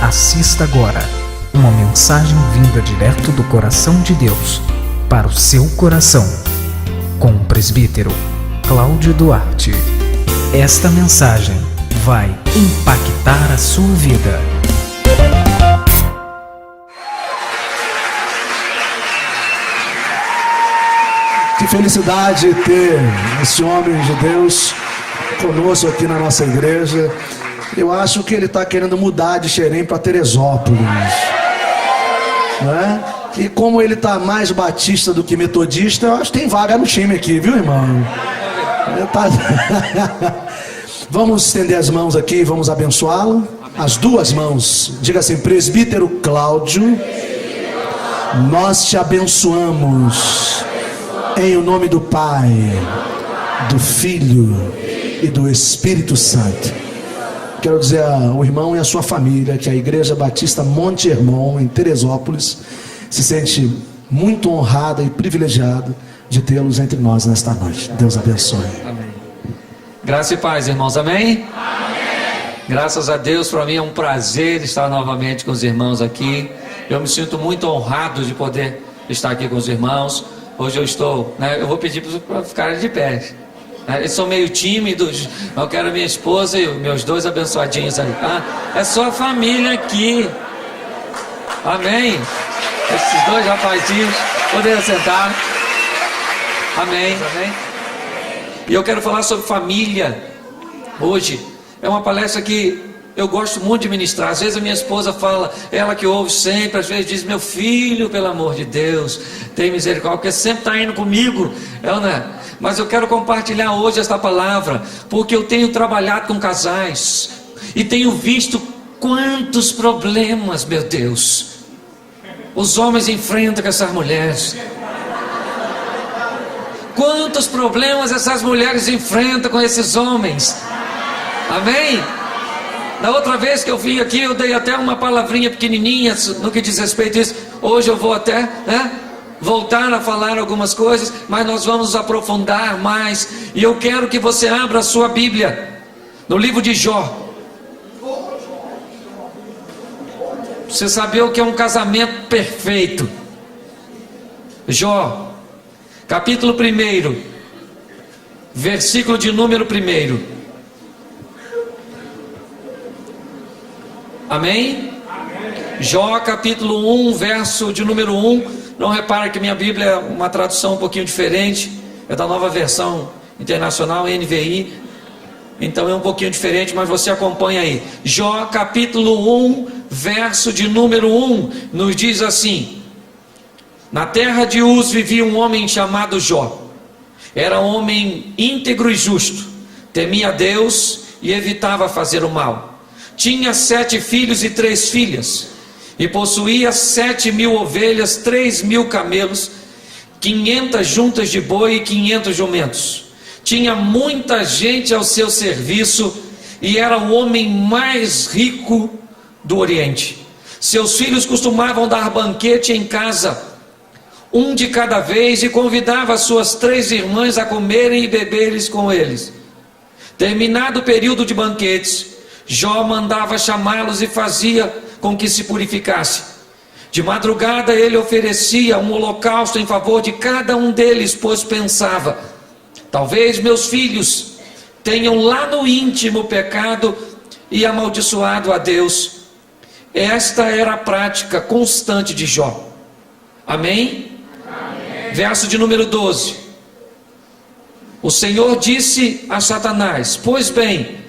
Assista agora uma mensagem vinda direto do coração de Deus para o seu coração, com o presbítero Cláudio Duarte. Esta mensagem vai impactar a sua vida. Que felicidade ter esse homem de Deus conosco aqui na nossa igreja. Eu acho que ele está querendo mudar de Xerém para Teresópolis, não é? E como ele está mais batista do que metodista, eu acho que tem vaga no time aqui, viu, irmão? Vamos estender as mãos aqui, vamos abençoá-lo. As duas mãos, diga assim: presbítero Cláudio, nós te abençoamos em o nome do Pai, do Filho e do Espírito Santo. Quero dizer ao irmão e à sua família que a Igreja Batista Monte Hermon, em Teresópolis, se sente muito honrada e privilegiada de tê-los entre nós nesta noite. Deus abençoe. Amém. Graça e paz, irmãos. Amém? Amém. Graças a Deus, para mim é um prazer estar novamente com os irmãos aqui. Eu me sinto muito honrado de poder estar aqui com os irmãos. Hoje eu estou, eu vou pedir para ficarem de pé. Eles são meio tímidos. Eu quero minha esposa e meus dois abençoadinhos ali. É só a família aqui. Amém. Esses dois rapazinhos podem sentar. Amém. Amém. E eu quero falar sobre família hoje. É uma palestra que eu gosto muito de ministrar. Às vezes a minha esposa fala, ela que ouve sempre, às vezes diz: meu filho, pelo amor de Deus, tem misericórdia, porque sempre está indo comigo. Mas eu quero compartilhar hoje esta palavra, porque eu tenho trabalhado com casais e tenho visto quantos problemas, meu Deus, os homens enfrentam com essas mulheres. Quantos problemas essas mulheres enfrentam com esses homens. Amém? Na outra vez que eu vim aqui, eu dei até uma palavrinha pequenininha no que diz respeito a isso. Hoje eu vou até voltar a falar algumas coisas, mas nós vamos aprofundar mais. E eu quero que você abra a sua Bíblia no livro de Jó. Você sabe o que é um casamento perfeito? Jó, capítulo 1, versículo de número 1. Amém? Jó capítulo 1, verso de número 1. Não repare que minha Bíblia é uma tradução um pouquinho diferente. É da Nova Versão Internacional, NVI. Então é um pouquinho diferente, mas você acompanha aí. Jó capítulo 1, verso de número 1, nos diz assim: na terra de Uz vivia um homem chamado Jó. Era um homem íntegro e justo, temia a Deus e evitava fazer o mal. Tinha 7 filhos e 3 filhas, e possuía 7.000 ovelhas, 3.000 camelos, 500 juntas de boi e 500 jumentos. Tinha muita gente ao seu serviço, e era o homem mais rico do Oriente. Seus filhos costumavam dar banquete em casa, um de cada vez, e convidava suas 3 irmãs a comerem e beberem com eles. Terminado o período de banquetes, Jó mandava chamá-los e fazia com que se purificasse. De madrugada ele oferecia um holocausto em favor de cada um deles, pois pensava: talvez meus filhos tenham lá no íntimo pecado e amaldiçoado a Deus. Esta era a prática constante de Jó. Amém? Amém. Verso de número 12. O Senhor disse a Satanás: pois bem,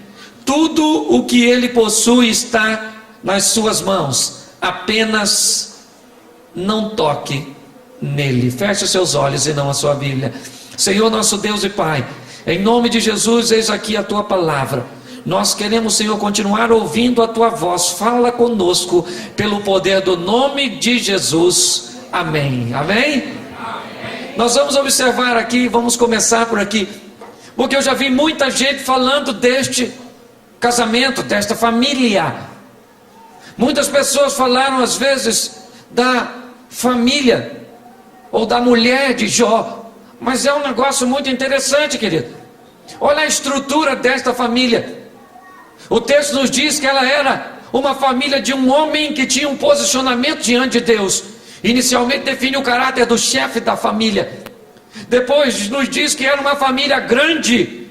tudo o que ele possui está nas suas mãos, apenas não toque nele. Feche os seus olhos e não a sua Bíblia. Senhor nosso Deus e Pai, em nome de Jesus, eis aqui a tua palavra. Nós queremos, Senhor, continuar ouvindo a tua voz. Fala conosco pelo poder do nome de Jesus. Amém. Amém? Amém. Nós vamos observar aqui, vamos começar por aqui, porque eu já vi muita gente falando deste casamento, desta família. Muitas pessoas falaram às vezes da família ou da mulher de Jó, mas é um negócio muito interessante, querido. Olha a estrutura desta família. O texto nos diz que ela era uma família de um homem que tinha um posicionamento diante de Deus. Inicialmente define o caráter do chefe da família. Depois nos diz que era uma família grande,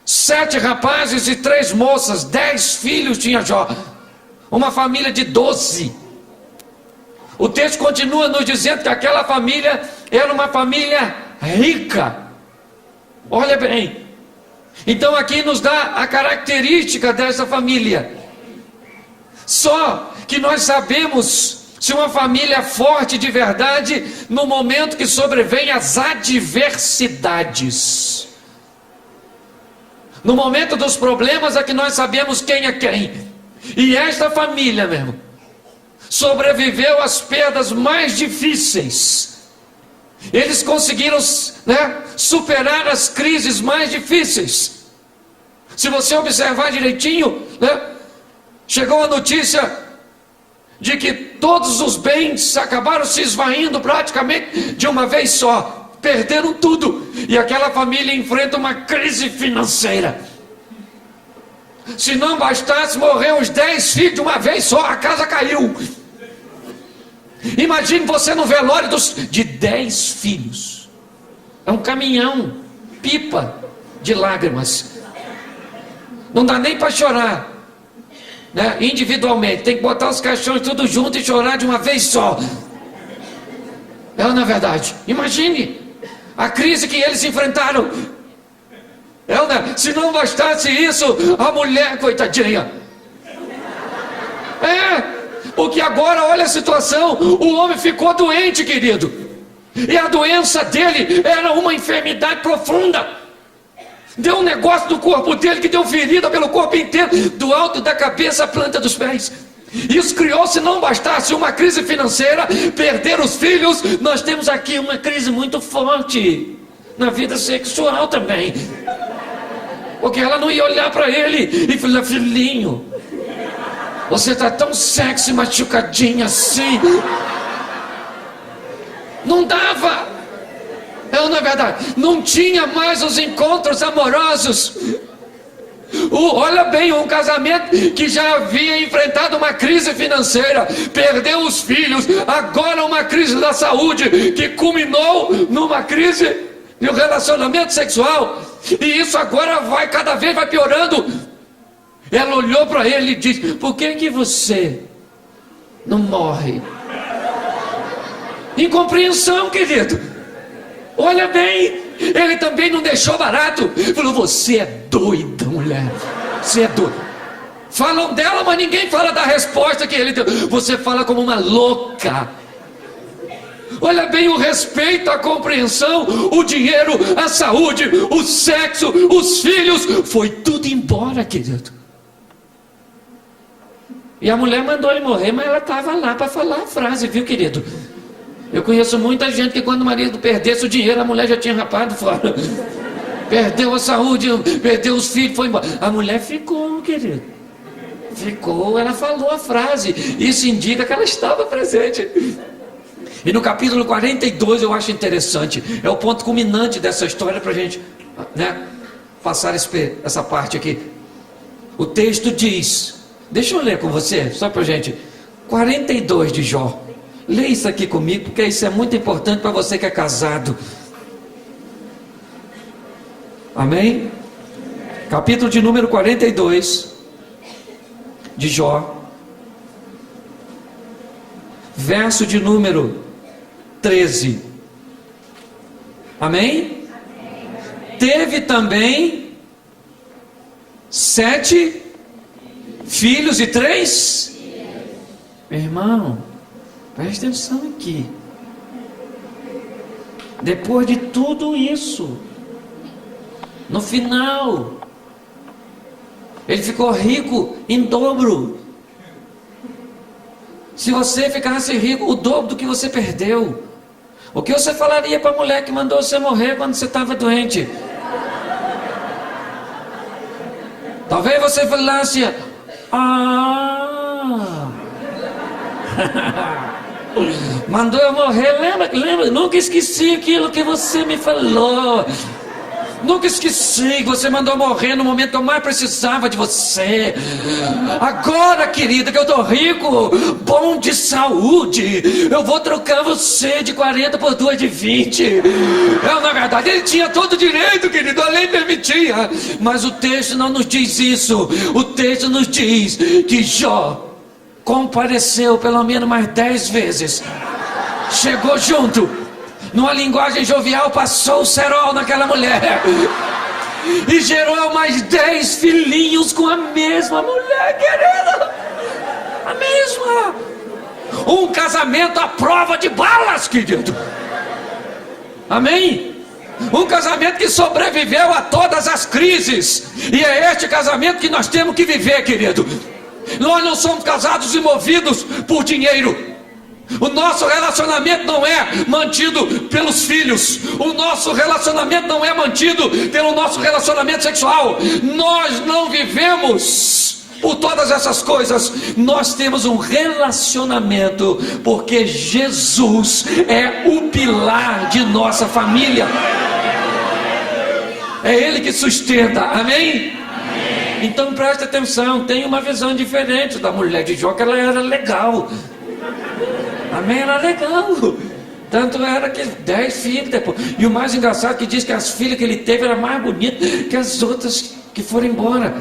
7 rapazes e 3 moças, 10 filhos tinha Jó. Uma família de 12. O texto continua nos dizendo que aquela família era uma família rica. Olha bem. Então aqui nos dá a característica dessa família. Só que nós sabemos se uma família é forte de verdade no momento que sobrevêm as adversidades. No momento dos problemas é que nós sabemos quem é quem. E esta família mesmo sobreviveu às perdas mais difíceis. Eles conseguiram, superar as crises mais difíceis. Se você observar direitinho, chegou a notícia de que todos os bens acabaram se esvaindo praticamente de uma vez só. Perderam tudo. E aquela família enfrenta uma crise financeira. Se não bastasse, morrer os 10 filhos de uma vez só, a casa caiu. Imagine você no velório de 10 filhos. É um caminhão, pipa de lágrimas. Não dá nem para chorar, individualmente. Tem que botar os caixões tudo junto e chorar de uma vez só. Não é verdade? Imagine a crise que eles enfrentaram. Se não bastasse isso, a mulher, coitadinha. Porque agora, olha a situação, o homem ficou doente, querido. E a doença dele era uma enfermidade profunda. Deu um negócio no corpo dele que deu ferida pelo corpo inteiro, do alto da cabeça à planta dos pés. Isso criou, se não bastasse uma crise financeira, perder os filhos, nós temos aqui uma crise muito forte na vida sexual também. Porque ela não ia olhar para ele e falar: filhinho, você está tão sexy, machucadinha assim. Não dava. Não é verdade? Não tinha mais os encontros amorosos. Olha bem, um casamento que já havia enfrentado uma crise financeira, perdeu os filhos, agora uma crise da saúde, que culminou numa crise de um relacionamento sexual. E isso agora cada vez vai piorando. Ela olhou para ele e disse: por que você não morre? Incompreensão, querido. Olha bem, ele também não deixou barato. Falou: você é doida, mulher. Você é doida. Falam dela, mas ninguém fala da resposta que ele deu. Você fala como uma louca. Olha bem, o respeito, a compreensão, o dinheiro, a saúde, o sexo, os filhos, foi tudo embora, querido. E a mulher mandou ele morrer, mas ela estava lá para falar a frase, viu, querido? Eu conheço muita gente que quando o marido perdesse o dinheiro, a mulher já tinha rapado fora. Perdeu a saúde, perdeu os filhos, foi embora. A mulher ficou, querido. Ficou, ela falou a frase. Isso indica que ela estava presente. E no capítulo 42 eu acho interessante. É o ponto culminante dessa história para a gente passar essa parte aqui. O texto diz... Deixa eu ler com você, só para a gente. 42 de Jó. Lê isso aqui comigo, porque isso é muito importante para você que é casado. Amém? Capítulo de número 42 de Jó. Verso de número 13. Amém? Teve também 7 filhos e 3? Meu irmão, presta atenção aqui. Depois de tudo isso, no final, ele ficou rico em dobro. Se você ficasse rico, o dobro do que você perdeu, o que você falaria para a mulher que mandou você morrer quando você estava doente? Talvez você falasse: mandou eu morrer, lembra, nunca esqueci aquilo que você me falou. Nunca esqueci que você mandou morrer no momento que eu mais precisava de você. Agora, querida, que eu tô rico, bom de saúde, eu vou trocar você de 40 por 2 de 20. Na verdade, ele tinha todo o direito, querido, a lei permitia. Mas o texto não nos diz isso. O texto nos diz que Jó compareceu pelo menos mais 10 vezes. Chegou junto, numa linguagem jovial, passou o cerol naquela mulher e gerou mais 10 filhinhos com a mesma mulher, querida. A mesma. Um casamento à prova de balas, querido. Amém? Um casamento que sobreviveu a todas as crises. E é este casamento que nós temos que viver, querido. Nós não somos casados e movidos por dinheiro. O nosso relacionamento não é mantido pelos filhos. O nosso relacionamento não é mantido pelo nosso relacionamento sexual. Nós não vivemos por todas essas coisas. Nós temos um relacionamento porque Jesus é o pilar de nossa família. É Ele que sustenta, amém? Então preste atenção, tem uma visão diferente da mulher de Jó, que ela era legal. Amém? Era legal. Tanto era que 10 filhos depois. E o mais engraçado que diz que as filhas que ele teve eram mais bonitas que as outras que foram embora.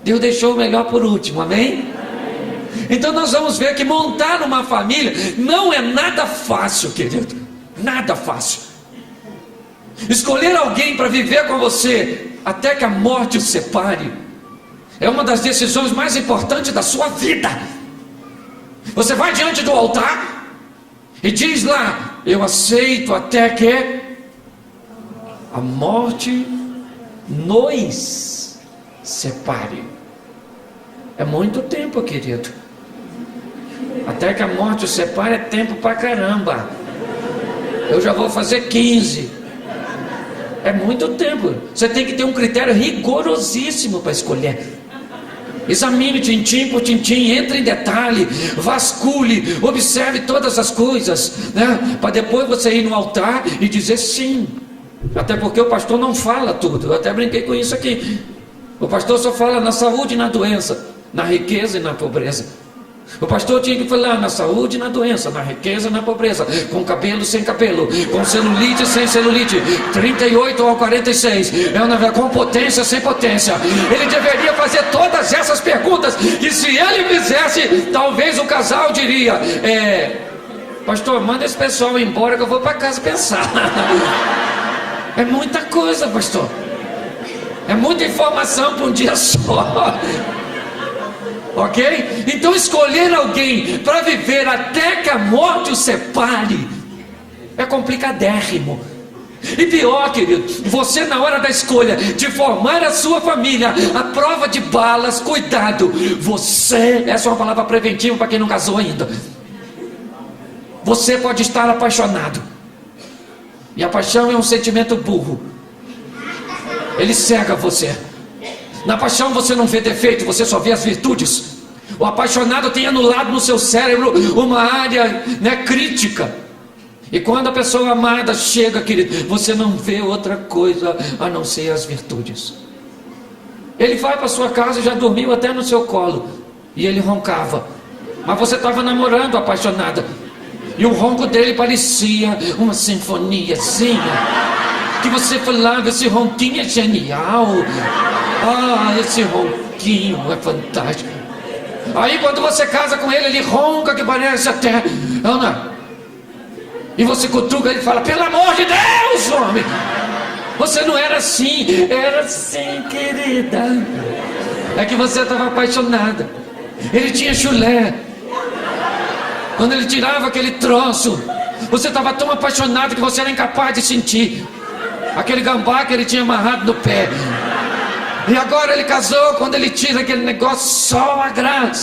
Deus deixou o melhor por último, amém? Então nós vamos ver que montar uma família não é nada fácil, querido. Nada fácil. Escolher alguém para viver com você até que a morte o separe é uma das decisões mais importantes da sua vida. Você vai diante do altar e diz lá: eu aceito até que a morte nos separe. É muito tempo, querido. Até que a morte os separe é tempo pra caramba. Eu já vou fazer 15. É muito tempo. Você tem que ter um critério rigorosíssimo para escolher. Examine tintim por tintim, entre em detalhe, vasculhe, observe todas as coisas, né? Para depois você ir no altar e dizer sim. Até porque o pastor não fala tudo. Eu até brinquei com isso aqui. O pastor só fala na saúde e na doença, na riqueza e na pobreza. O pastor tinha que falar na saúde e na doença, na riqueza e na pobreza, com cabelo sem cabelo, com celulite sem celulite, 38 ou 46, com potência sem potência. Ele deveria fazer todas essas perguntas, e se ele fizesse, talvez o casal diria: pastor, manda esse pessoal embora que eu vou para casa pensar. É muita coisa, pastor. É muita informação para um dia só. Ok? Então escolher alguém para viver até que a morte o separe é complicadérrimo. E pior, querido, você na hora da escolha de formar a sua família, a prova de balas, cuidado. Você, essa é uma palavra preventiva para quem não casou ainda. Você pode estar apaixonado, e a paixão é um sentimento burro. Ele cega você. Na paixão você não vê defeito, você só vê as virtudes. O apaixonado tem anulado no seu cérebro uma área, crítica. E quando a pessoa amada chega, querido, você não vê outra coisa a não ser as virtudes. Ele vai para sua casa e já dormiu até no seu colo, e ele roncava, mas você estava namorando a apaixonada, e o ronco dele parecia uma sinfoniazinha, que você falava: esse ronquinho é genial. Esse ronquinho é fantástico. Aí quando você casa com ele, ele ronca que parece até Ana. E você cutuca ele e fala: pelo amor de Deus, homem, você não era assim. Era assim, querida. É que você estava apaixonada. Ele tinha chulé. Quando ele tirava aquele troço, você estava tão apaixonado que você era incapaz de sentir aquele gambá que ele tinha amarrado no pé. E agora ele casou, quando ele tira aquele negócio, só a graça.